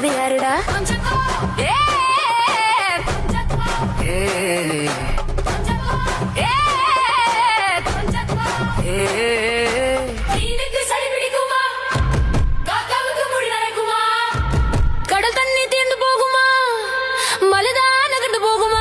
அது யாருடா? ஏ, ஏ, ஏ, ஏ. மீனுக்கு சளி பிடிக்குமா? காக்காவுக்கு முடி நரைக்குமா? கடல் தண்ணி தீர்ந்து போகுமா? மலைதான் நகர்ந்து போகுமா?